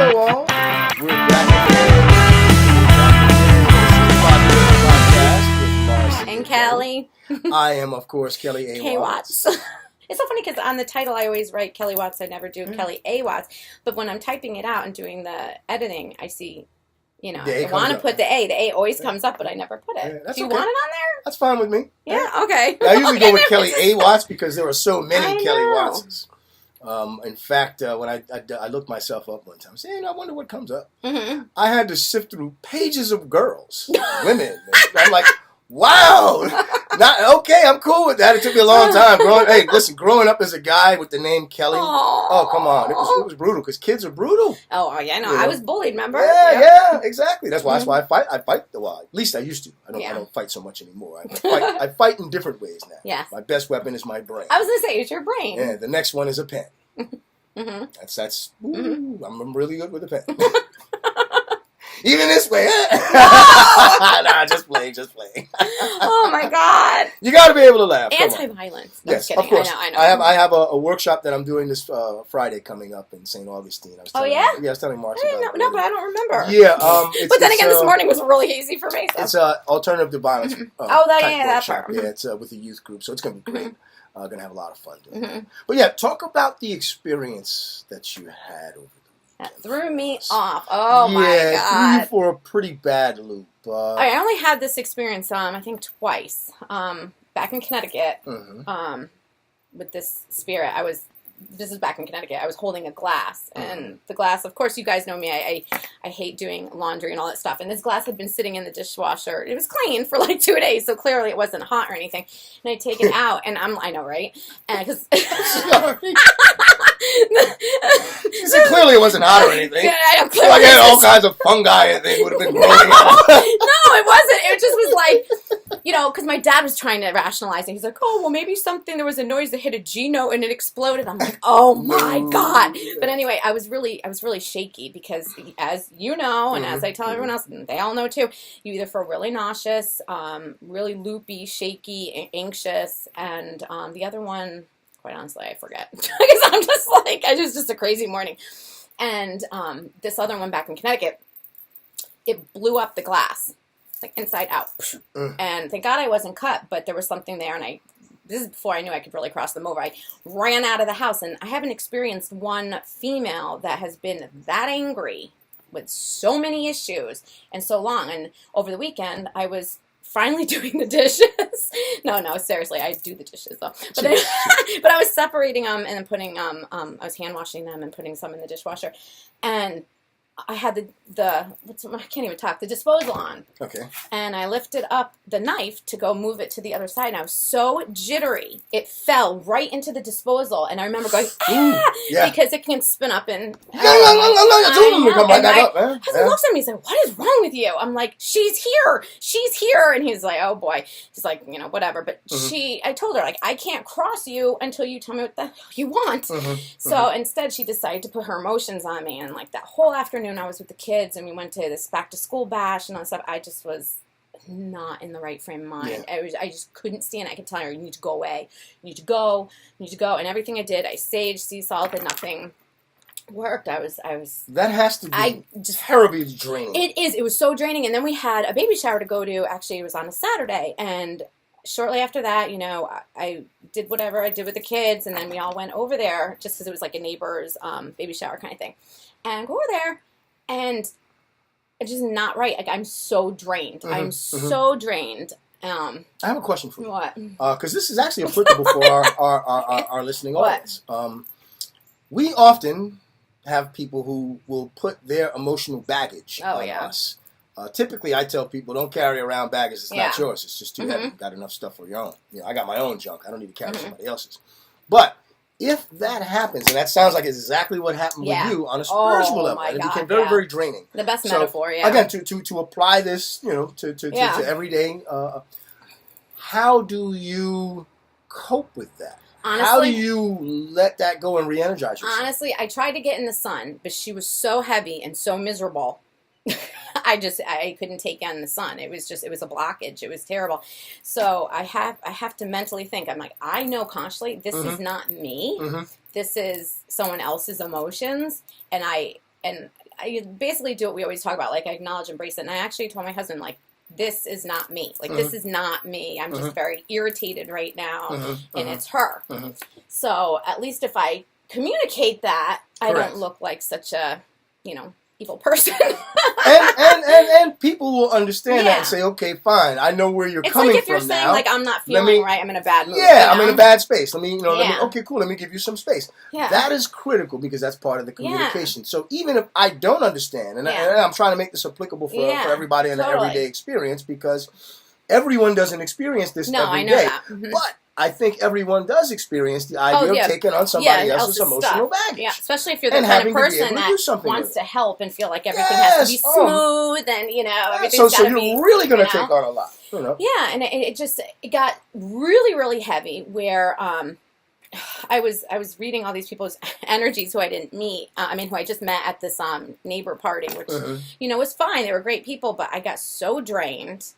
Hello all. We're back again. This is the Podcast with Marcy And Kelly. I am, of course, Kelly A. K. Watts. It's so funny because on the title I always write Kelly Watts. I never do Kelly A. Watts. But when I'm typing it out and doing the editing, I see, I want to put the A. The A always comes up, but I never put it. Yeah, do you want it on there? That's fine with me. Yeah, okay. I usually go with Kelly A. Watts because there are so many Kelly Wattses. In fact, when I looked myself up one time, saying, I wonder what comes up. Mm-hmm. I had to sift through pages of girls, women. I'm like, wow. Okay, I'm cool with that. It took me a long time. Growing up as a guy with the name Kelly. Aww. Oh, come on. It was brutal because kids are brutal. Oh, yeah, I know. I was bullied, remember? Yeah, exactly. That's why I fight. I fight. Well, at least I used to. I don't fight so much anymore. I fight in different ways now. Yeah. My best weapon is my brain. I was going to say, it's your brain. Yeah, the next one is a pen. Mm-hmm. That's I'm really good with a pen. Even this way. Nah, just playing. Oh my God. You got to be able to laugh. Anti-violence. Yes, of course. I know. I have a workshop that I'm doing this Friday coming up in St. Augustine. Oh, yeah? I was telling Marcy about it. No, but I don't remember. Yeah. But then again, this morning was really easy for me. So. It's alternative to violence. That part. Yeah, it's with a youth group, so it's going to be great. Going to have a lot of fun doing that. But yeah, talk about the experience that you had over the weekend. That threw me off. Oh my God. Yeah, threw you for a pretty bad loop. I only had this experience, I think twice. Back in Connecticut, with this spirit, this is back in Connecticut, I was holding a glass, and the glass, of course, you guys know me, I hate doing laundry and all that stuff, and this glass had been sitting in the dishwasher. It was clean for like 2 days, so clearly it wasn't hot or anything, and I take it out, and I know, right? And because she said clearly it wasn't hot or anything. Yeah, I know, clearly. Like, all kinds of fungi and things would have been growing out. No, it wasn't. It just was like, because my dad was trying to rationalize it. He's like, oh, well, maybe there was a noise that hit a G note and it exploded. I'm like, oh my God. But anyway, I was really shaky because, as you know, and as I tell everyone else, and they all know too, you either feel really nauseous, really loopy, shaky, anxious, and the other one, quite honestly, I forget. Because I'm just like, it was just a crazy morning. And this other one back in Connecticut, it blew up the glass, like inside out. And thank God I wasn't cut, but there was something there, and this is before I knew I could really cross them over. I ran out of the house, and I haven't experienced one female that has been that angry with so many issues and so long. And over the weekend, I was finally doing the dishes. No, seriously, I do the dishes though. But I was separating them and then putting I was hand washing them and putting some in the dishwasher, and I had I can't even talk, the disposal on. Okay. And I lifted up the knife to go move it to the other side, and I was so jittery, it fell right into the disposal, and I remember going, because it can spin up and come right back up. My husband looks at me and said, what is wrong with you? I'm like, she's here, and he's like, oh boy. He's like, whatever, but I told her, like, I can't cross you until you tell me what the hell you want. So instead, she decided to put her emotions on me, and like that whole afternoon, I was with the kids, and we went to this back-to-school bash and all that stuff. I just was not in the right frame of mind. Yeah. I just couldn't stand it. I could tell her, you need to go away. You need to go. And everything I did, I saged, sea salted, nothing worked. I was. That has to be terribly draining. It is. It was so draining. And then we had a baby shower to go to. Actually, it was on a Saturday. And shortly after that, I did whatever I did with the kids, and then we all went over there just because it was like a neighbor's baby shower kind of thing. And go over there, and it's just not right. Like, I'm so drained. I'm so drained. I have a question for you. What? Because this is actually applicable for our listening audience. We often have people who will put their emotional baggage on us. Typically, I tell people, don't carry around baggage. It's not yours. It's just too heavy. You've got enough stuff for your own. I got my own junk. I don't need to carry somebody else's. But if that happens, and that sounds like exactly what happened with you on a spiritual level, and it became very, very draining. The best metaphor, Again, to apply this, to everyday, how do you cope with that? Honestly, how do you let that go and re-energize yourself? Honestly, I tried to get in the sun, but she was so heavy and so miserable. I couldn't take on the sun. It was a blockage. It was terrible. So I have to mentally think. I'm like, I know consciously this is not me. This is someone else's emotions, and I basically do what we always talk about, like I acknowledge, embrace it. And I actually told my husband, like, this is not me. Like, this is not me. I'm just very irritated right now, and it's her. So at least if I communicate that, I don't look like such a, evil person. and people will understand that and say, okay, fine, I know where you're coming from now. It's like if you're saying, like, I'm not feeling right, I'm in a bad mood. Yeah, I'm in a bad space. Okay, cool, let me give you some space. Yeah. That is critical because that's part of the communication. So even if I don't understand, and I'm trying to make this applicable for everybody in an everyday experience, because everyone doesn't experience this every day. But I think everyone does experience the idea of taking on somebody else's emotional baggage. Yeah, especially if you're the kind of person that wants to help and feel like everything has to be smooth and, everything's got to be... So you're really going to take on a lot. Yeah, and it got really, really heavy where I was reading all these people's energies who I didn't meet. Who I just met at this neighbor party, which, was fine. They were great people, but I got so drained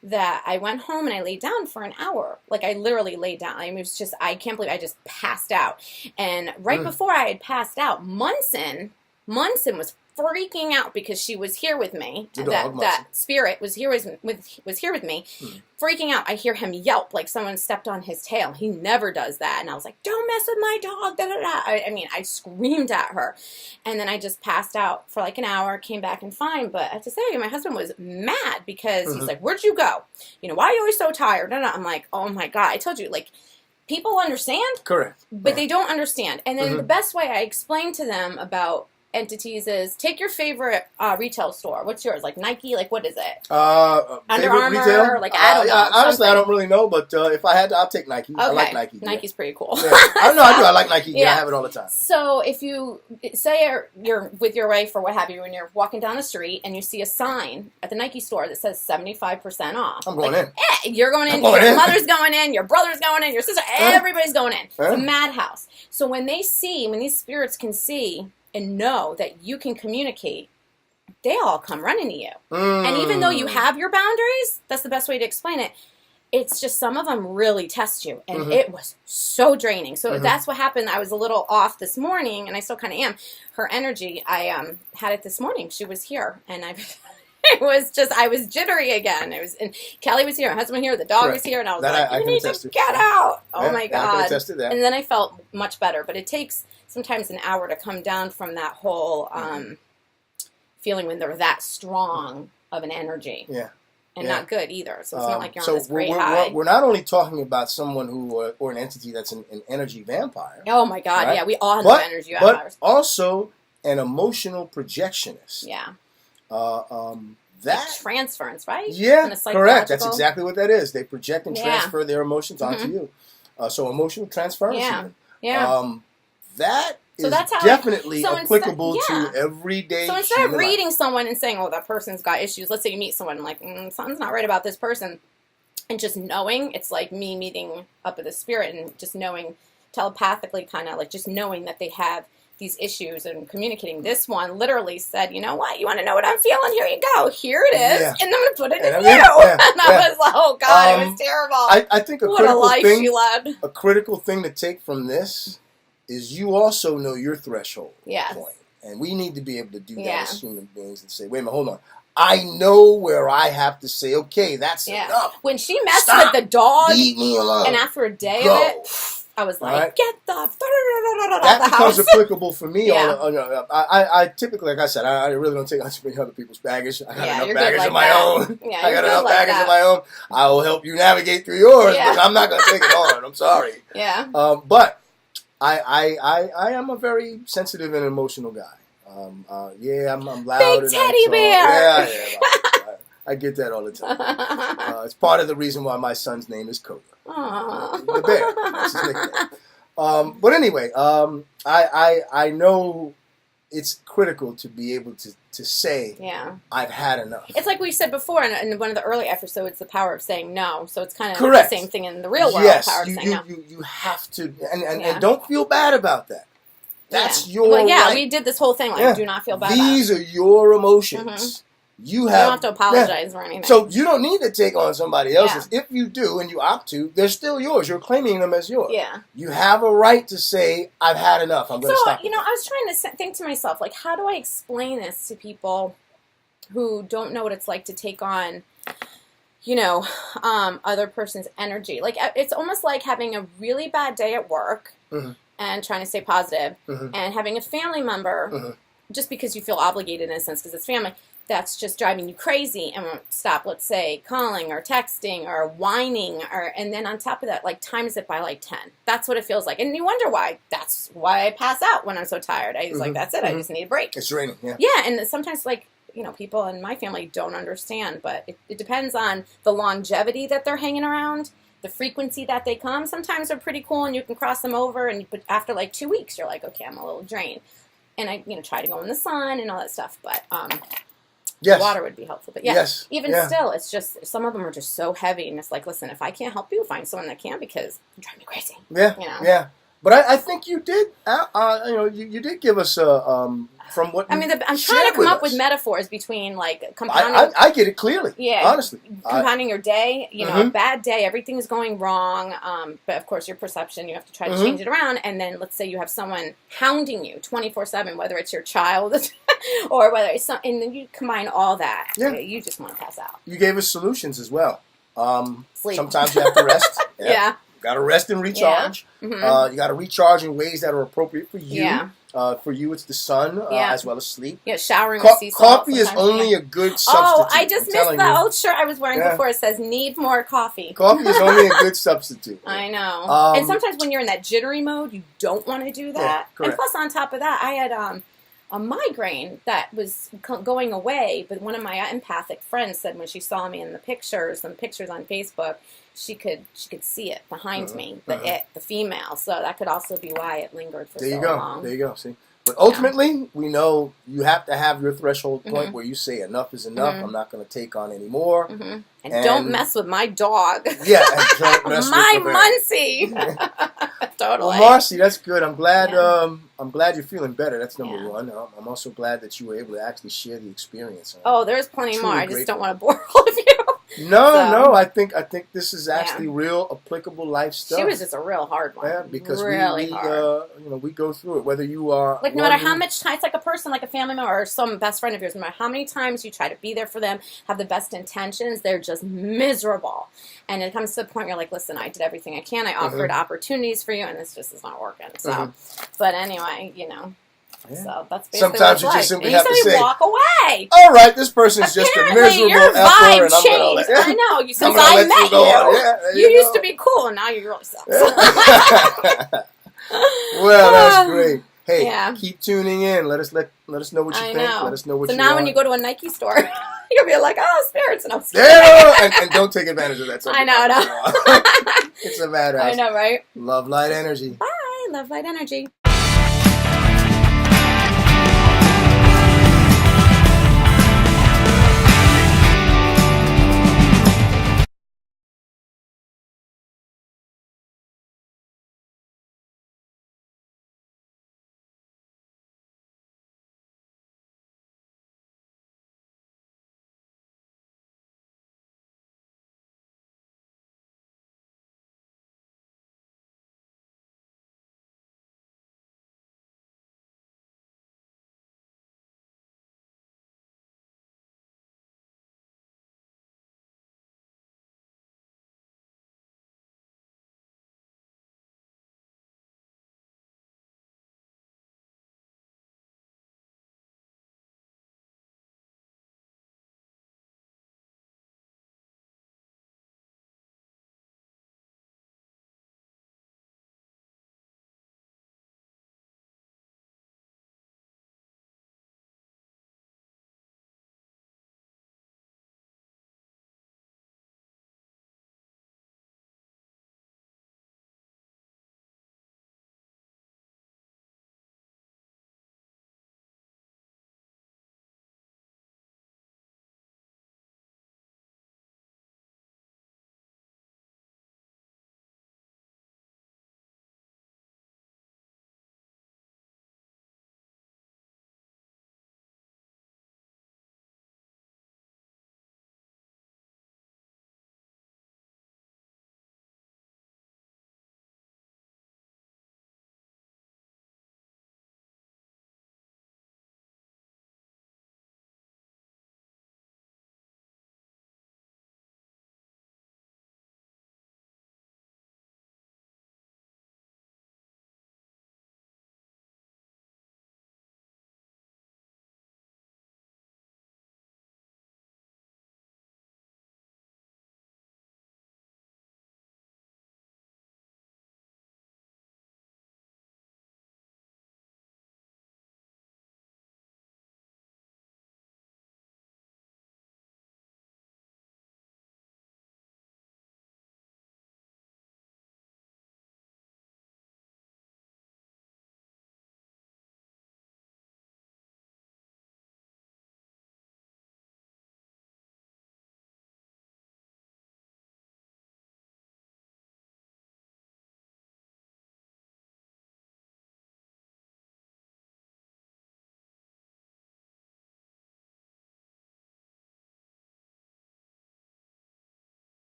that I went home and I laid down for an hour. Like, I literally laid down. It was just, I can't believe I just passed out. And right before I had passed out, Munson was freaking out because she was here with me. That spirit was here with me, freaking out. I hear him yelp like someone stepped on his tail. He never does that. And I was like, don't mess with my dog. Da, da, da. I screamed at her. And then I just passed out for like an hour, came back and fine. But I have to say, my husband was mad because he's like, where'd you go? Why are you always so tired? Da, da. I'm like, oh my God, I told you, like, people understand. Correct. But they don't understand. And then the best way I explained to them about entities is take your favorite retail store. What's yours? Like Nike? Like, what is it? Under Armour? Retail? Like, I don't know. Honestly, I don't really know, but if I had to, I'll take Nike. Okay. I like Nike. Nike's pretty cool. Yeah. I do. I like Nike. Yeah, I have it all the time. So if you say you're with your wife or what have you, and you're walking down the street and you see a sign at the Nike store that says 75% off. I'm going in. You're going in. Your mother's going in. Your brother's going in. Your sister. Everybody's going in. It's a madhouse. So when these spirits can see and know that you can communicate, they all come running to you. And even though you have your boundaries, that's the best way to explain it, it's just some of them really test you. And it was so draining. So that's what happened. I was a little off this morning, and I still kind of am. Her energy, I had it this morning. She was here, and I was jittery again. And Kelly was here, my husband was here, the dog was here, and I was you need to get out. Oh my God. I can attest to that. And then I felt much better. But it takes sometimes an hour to come down from that whole feeling when they're that strong of an energy. Yeah. And not good either. So it's not like you're on this great high. We're not only talking about someone who, or an entity that's an energy vampire. Oh my God, right? Yeah. We all have energy vampires. But also an emotional projectionist. Yeah. That like transference, right? Yeah, correct. That's exactly what that is. They project and transfer their emotions onto you. So emotional transference. Yeah. Yeah. That is definitely applicable to everyday. So instead of reading someone and saying, "Oh, that person's got issues," let's say you meet someone and like something's not right about this person, and just knowing, it's like me meeting up with a spirit and just knowing telepathically, kind of like just knowing that they have these issues and communicating. This one literally said, "You know what? You want to know what I'm feeling? Here you go. Here it is, and I'm going to put it in you." And I was like, "Oh God, it was terrible." I think a critical thing to take from this is you also know your threshold point. And we need to be able to do that as human beings and say, wait a minute, hold on. I know where I have to say, okay, that's enough. When she messed with the dog, leave me alone. And after a day of it, I was like, get the that becomes applicable for me. I typically, like I said, I really don't take on too many other people's baggage. I got enough baggage of my own. I got enough baggage of my own. I will help you navigate through yours, but I'm not going to take it on. I'm sorry. Yeah. But I am a very sensitive and emotional guy. I'm loud. Big teddy bear. Yeah. I get that all the time. It's part of the reason why my son's name is Cobra. The bear. That's his nickname. But anyway, I know it's critical to be able to say, I've had enough. It's like we said before in one of the early episodes, the power of saying no. So it's kind of the same thing in the real world. Yes, power of saying no. You have to, and don't feel bad about that. That's your right. We did this whole thing, like, do not feel bad These are your emotions. you don't have to apologize or anything. So you don't need to take on somebody else's. If you do and you opt to, they're still yours. You're claiming them as yours. Yeah. You have a right to say, I've had enough. I'm going to stop. I was trying to think to myself, like, how do I explain this to people who don't know what it's like to take on, other person's energy? Like, it's almost like having a really bad day at work and trying to stay positive and having a family member, just because you feel obligated in a sense because it's family, that's just driving you crazy and won't stop, let's say, calling or texting or whining, and then on top of that, like, times it by like 10. That's what it feels like. And you wonder why. That's why I pass out when I'm so tired. I was like, that's it. I just need a break. It's raining, yeah. Yeah, and sometimes, like, people in my family don't understand, but it depends on the longevity that they're hanging around, the frequency that they come. Sometimes they're pretty cool and you can cross them over, but after like 2 weeks, you're like, okay, I'm a little drained. And I, try to go in the sun and all that stuff, but yes. Water would be helpful. But still, it's just, some of them are just so heavy, and it's like, listen, if I can't help you, find someone that can, because you're driving me crazy. Yeah, yeah. But I think you did, you did give us from what I'm trying to come up with metaphors between, like, compounding. I get it clearly. Yeah, honestly, compounding your day. A bad day, everything is going wrong. But of course, your perception, you have to try to change it around. And then, let's say you have someone hounding you 24/7, whether it's your child or whether it's and then you combine all that. Yeah, you just want to pass out. You gave us solutions as well. Sleep. Sometimes you have to rest. Yeah. You got to rest and recharge. Yeah. You got to recharge in ways that are appropriate for you. Yeah. For you, it's the sun as well as sleep. Yeah, showering with sea salt. Coffee is only a good substitute. Oh, I just missed the old shirt I was wearing before. It says, need more coffee. Coffee is only a good substitute. I know. And sometimes when you're in that jittery mode, you don't want to do that. Yeah, and plus, on top of that, I had a migraine that was going away, but one of my empathic friends said when she saw me in the pictures on Facebook, she could see it behind me, the female. So that could also be why it lingered for so long. There you go. See, but ultimately, we know you have to have your threshold point where you say enough is enough. I'm not going to take on anymore. And don't mess with my dog. Yeah, and don't mess my with Muncie. Totally. Well, Marcy, that's good. I'm glad. I'm glad you're feeling better. That's number one. I'm also glad that you were able to actually share the experience. There's plenty more. I just don't want to bore all of you. No. I think this is actually real applicable life stuff. She was just a real hard one. Yeah, because really hard. We go through it. Whether you are like, no matter how much time, it's like a person, like a family member or some best friend of yours. No matter how many times you try to be there for them, have the best intentions, they're just miserable. And it comes to the point where you're like, listen, I did everything I can. I offered opportunities for you, and this just is not working. So, but anyway, Yeah. So that's basically sometimes you just simply have to say, walk away. All right, this person's just a miserable your effer, vibe and I'm gonna let, I know. Since I met you, you used to be cool, and now you really suck. Well, that's great. Hey, keep tuning in. Let us know what you think. Let us know what you want. So now when you go to a Nike store, you'll be like, oh, spirits. And and don't take advantage of that. I know. It's a badass. I know, right? Love, light, energy. Bye. Love, light, energy.